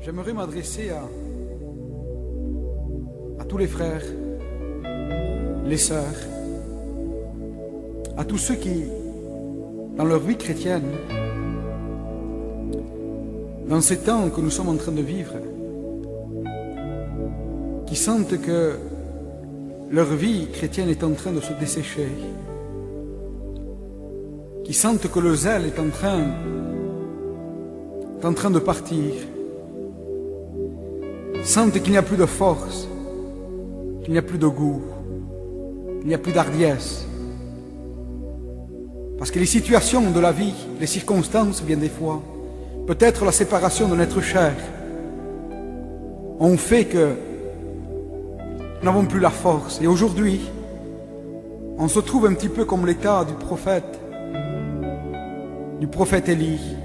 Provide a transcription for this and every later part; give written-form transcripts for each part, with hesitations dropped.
J'aimerais m'adresser à tous les frères, les sœurs, à tous ceux qui, dans leur vie chrétienne, dans ces temps que nous sommes en train de vivre, qui sentent que leur vie chrétienne est en train de se dessécher, qui sentent que le zèle est en train de partir, sentent qu'il n'y a plus de force, qu'il n'y a plus de goût, qu'il n'y a plus d'hardiesse. Parce que les situations de la vie, les circonstances, bien des fois, peut-être la séparation de notre chair, ont fait que nous n'avons plus la force. Et aujourd'hui, on se trouve un petit peu comme l'état du prophète Élie,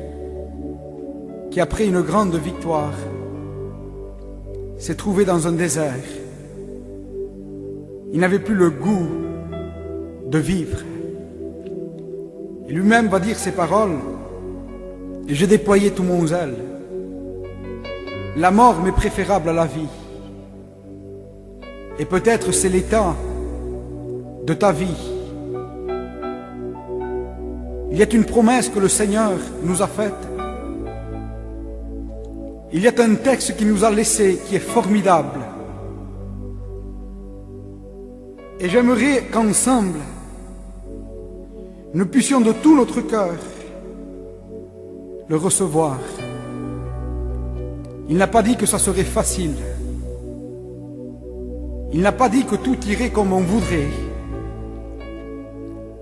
qui après une grande victoire, s'est trouvé dans un désert. Il n'avait plus le goût de vivre. Et lui-même va dire ces paroles: et j'ai déployé tout mon zèle. La mort m'est préférable à la vie. Et peut-être c'est l'état de ta vie. Il y a une promesse que le Seigneur nous a faite. Il y a un texte qui nous a laissé, qui est formidable. Et j'aimerais qu'ensemble, nous puissions de tout notre cœur le recevoir. Il n'a pas dit que ça serait facile. Il n'a pas dit que tout irait comme on voudrait.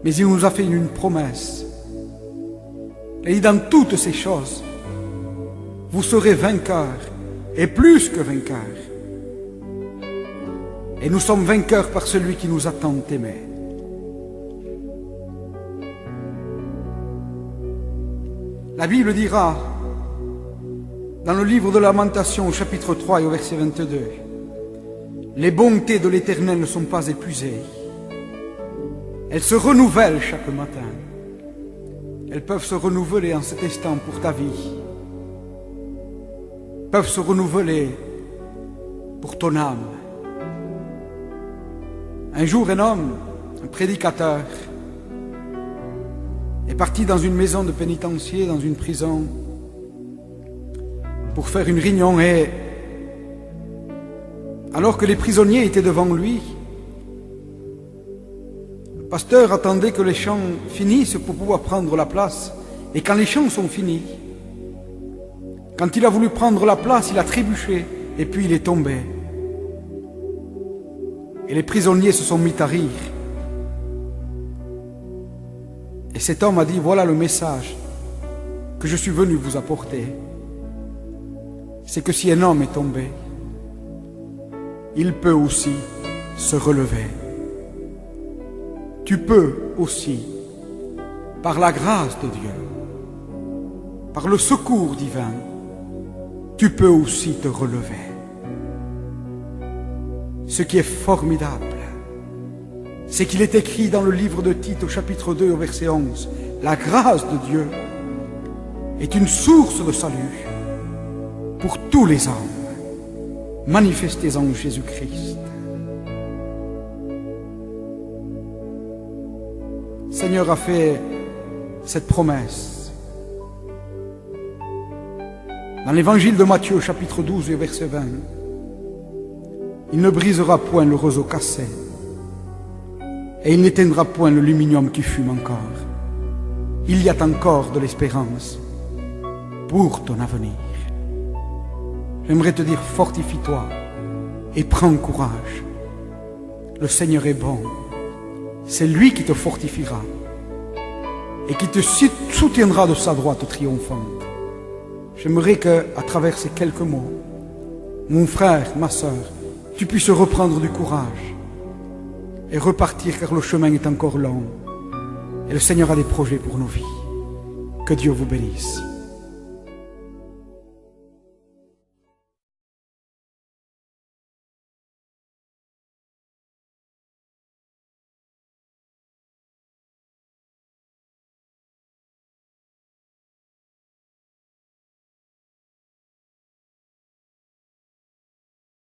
Mais il nous a fait une promesse. Et dans toutes ces choses, vous serez vainqueurs, et plus que vainqueurs. Et nous sommes vainqueurs par celui qui nous a tant aimés. La Bible dira, dans le livre de Lamentation, au chapitre 3 et au verset 22, « Les bontés de l'Éternel ne sont pas épuisées. Elles se renouvellent chaque matin. Elles peuvent se renouveler en cet instant pour ta vie. Peuvent se renouveler pour ton âme. » Un jour, un homme, un prédicateur, est parti dans une maison de pénitencier, dans une prison, pour faire une réunion. Et alors que les prisonniers étaient devant lui, le pasteur attendait que les chants finissent pour pouvoir prendre la place. Et quand les chants sont finis, quand il a voulu prendre la place, il a trébuché et puis il est tombé. Et les prisonniers se sont mis à rire. Et cet homme a dit: voilà le message que je suis venu vous apporter. C'est que si un homme est tombé, il peut aussi se relever. Tu peux aussi, par la grâce de Dieu, par le secours divin, tu peux aussi te relever. Ce qui est formidable, c'est qu'il est écrit dans le livre de Tite au chapitre 2 au verset 11, « La grâce de Dieu est une source de salut pour tous les hommes, manifestés en Jésus-Christ. » Le Seigneur a fait cette promesse. Dans l'évangile de Matthieu, chapitre 12, verset 20, « Il ne brisera point le roseau cassé, et il n'éteindra point le luminium qui fume encore. Il y a encore de l'espérance pour ton avenir. » J'aimerais te dire, fortifie-toi et prends courage. Le Seigneur est bon. C'est lui qui te fortifiera et qui te soutiendra de sa droite triomphante. J'aimerais qu'à travers ces quelques mots, mon frère, ma sœur, tu puisses reprendre du courage et repartir, car le chemin est encore long et le Seigneur a des projets pour nos vies. Que Dieu vous bénisse.